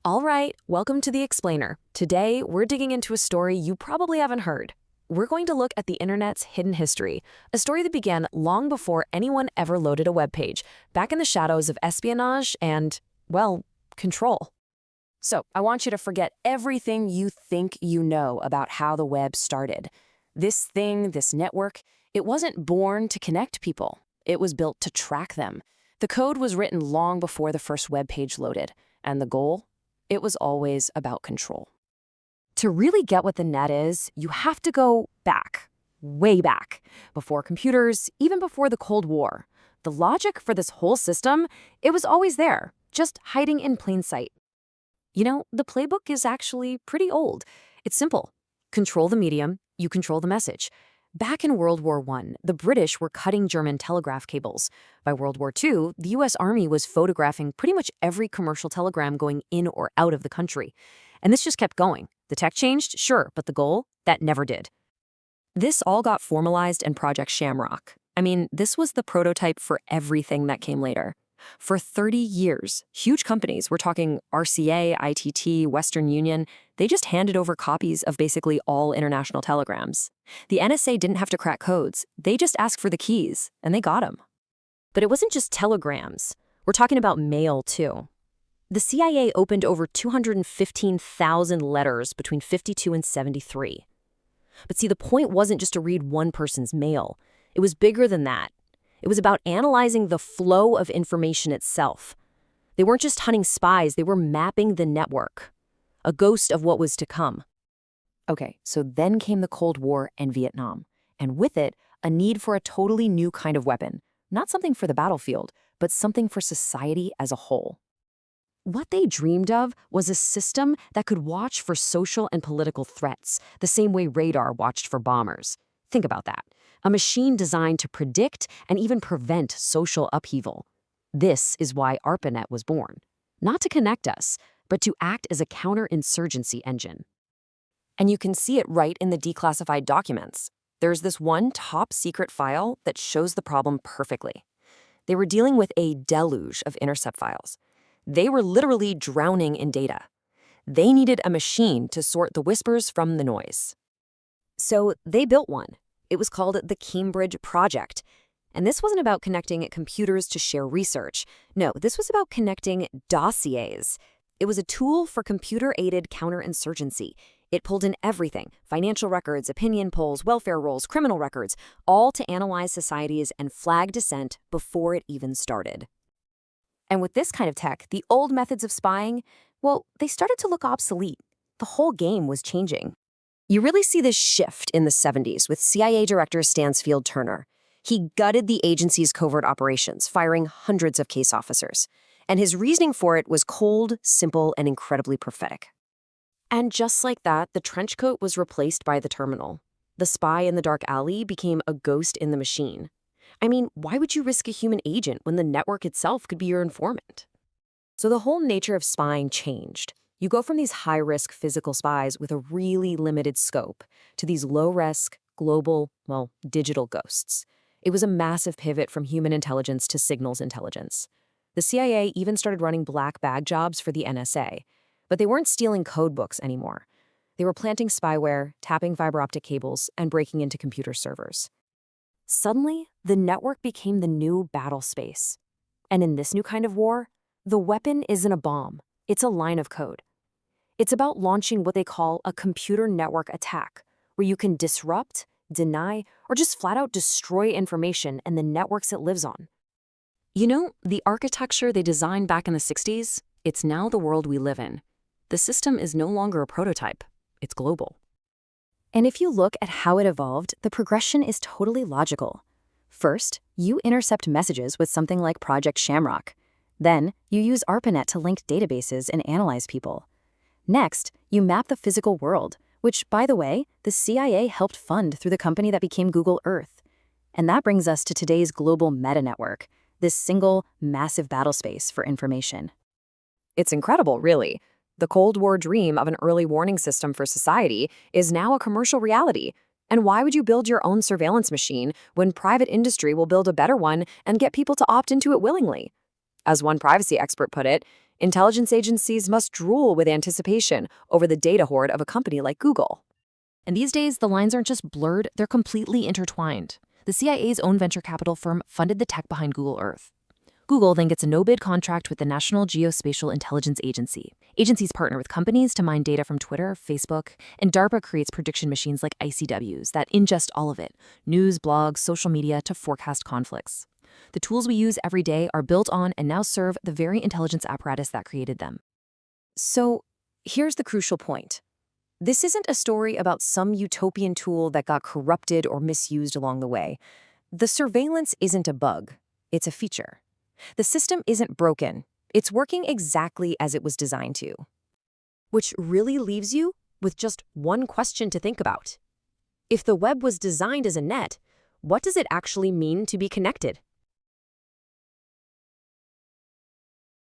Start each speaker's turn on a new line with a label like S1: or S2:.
S1: All right, welcome to The Explainer. Today, we're digging into a story you probably haven't heard. We're going to look at the internet's hidden history, a story that began long before anyone ever loaded a web page, back in the shadows of espionage and, well, control. So, I want you to forget everything you think you know about how the web started. This thing, this network, it wasn't born to connect people. It was built to track them. The code was written long before the first web page loaded, and the goal? It was always about control. To really get what the net is, you have to go back, way back, before computers, even before the Cold War. The logic for this whole system, it was always there, just hiding in plain sight. You know, the playbook is actually pretty old. It's simple. Control the medium, you control the message. Back in World War I, the British were cutting German telegraph cables. By World War II, the U.S. Army was photographing pretty much every commercial telegram going in or out of the country. And this just kept going. The tech changed, sure, but the goal? That never did. This all got formalized in Project Shamrock. I mean, this was the prototype for everything that came later. For 30 years, huge companies, we're talking RCA, ITT, Western Union, they just handed over copies of basically all international telegrams. The NSA didn't have to crack codes. They just asked for the keys, and they got them. But it wasn't just telegrams. We're talking about mail, too. The CIA opened over 215,000 letters between 52 and 73. But see, the point wasn't just to read one person's mail. It was bigger than that. It was about analyzing the flow of information itself. They weren't just hunting spies, they were mapping the network, a ghost of what was to come. Okay, so then came the Cold War and Vietnam, and with it, a need for a totally new kind of weapon, not something for the battlefield, but something for society as a whole. What they dreamed of was a system that could watch for social and political threats, the same way radar watched for bombers. Think about that. A machine designed to predict and even prevent social upheaval. This is why ARPANET was born. Not to connect us, but to act as a counterinsurgency engine. And you can see it right in the declassified documents. There's this one top-secret file that shows the problem perfectly. They were dealing with a deluge of intercept files. They were literally drowning in data. They needed a machine to sort the whispers from the noise. So they built one. It was called the Cambridge Project. And this wasn't about connecting computers to share research. No, this was about connecting dossiers. It was a tool for computer-aided counterinsurgency. It pulled in everything: financial records, opinion polls, welfare rolls, criminal records, all to analyze societies and flag dissent before it even started. And with this kind of tech, the old methods of spying, well, they started to look obsolete. The whole game was changing. You really see this shift in the 70s with CIA Director Stansfield Turner. He gutted the agency's covert operations, firing hundreds of case officers. And his reasoning for it was cold, simple, and incredibly prophetic. And just like that, the trench coat was replaced by the terminal. The spy in the dark alley became a ghost in the machine. I mean, why would you risk a human agent when the network itself could be your informant? So the whole nature of spying changed. You go from these high-risk physical spies with a really limited scope to these low-risk, global, well, digital ghosts. It was a massive pivot from human intelligence to signals intelligence. The CIA even started running black bag jobs for the NSA, but they weren't stealing code books anymore. They were planting spyware, tapping fiber optic cables, and breaking into computer servers. Suddenly, the network became the new battle space. And in this new kind of war, the weapon isn't a bomb. It's a line of code. It's about launching what they call a computer network attack, where you can disrupt, deny, or just flat out destroy information and the networks it lives on. You know, the architecture they designed back in the 60s, it's now the world we live in. The system is no longer a prototype. It's global. And if you look at how it evolved, the progression is totally logical. First, you intercept messages with something like Project Shamrock. Then, you use ARPANET to link databases and analyze people. Next, you map the physical world, which, by the way, the CIA helped fund through the company that became Google Earth. And that brings us to today's global meta-network, this single, massive battlespace for information. It's incredible, really. The Cold War dream of an early warning system for society is now a commercial reality. And why would you build your own surveillance machine when private industry will build a better one and get people to opt into it willingly? As one privacy expert put it, Intelligence agencies must drool with anticipation over the data hoard of a company like Google. And these days, the lines aren't just blurred, they're completely intertwined. The CIA's own venture capital firm funded the tech behind Google Earth. Google then gets a no-bid contract with the National Geospatial Intelligence Agency. Agencies partner with companies to mine data from Twitter, Facebook, and DARPA creates prediction machines like ICWs that ingest all of it, news, blogs, social media, to forecast conflicts. The tools we use every day are built on and now serve the very intelligence apparatus that created them. So, here's the crucial point. This isn't a story about some utopian tool that got corrupted or misused along the way. The surveillance isn't a bug, it's a feature. The system isn't broken, it's working exactly as it was designed to. Which really leaves you with just one question to think about. If the web was designed as a net, what does it actually mean to be connected?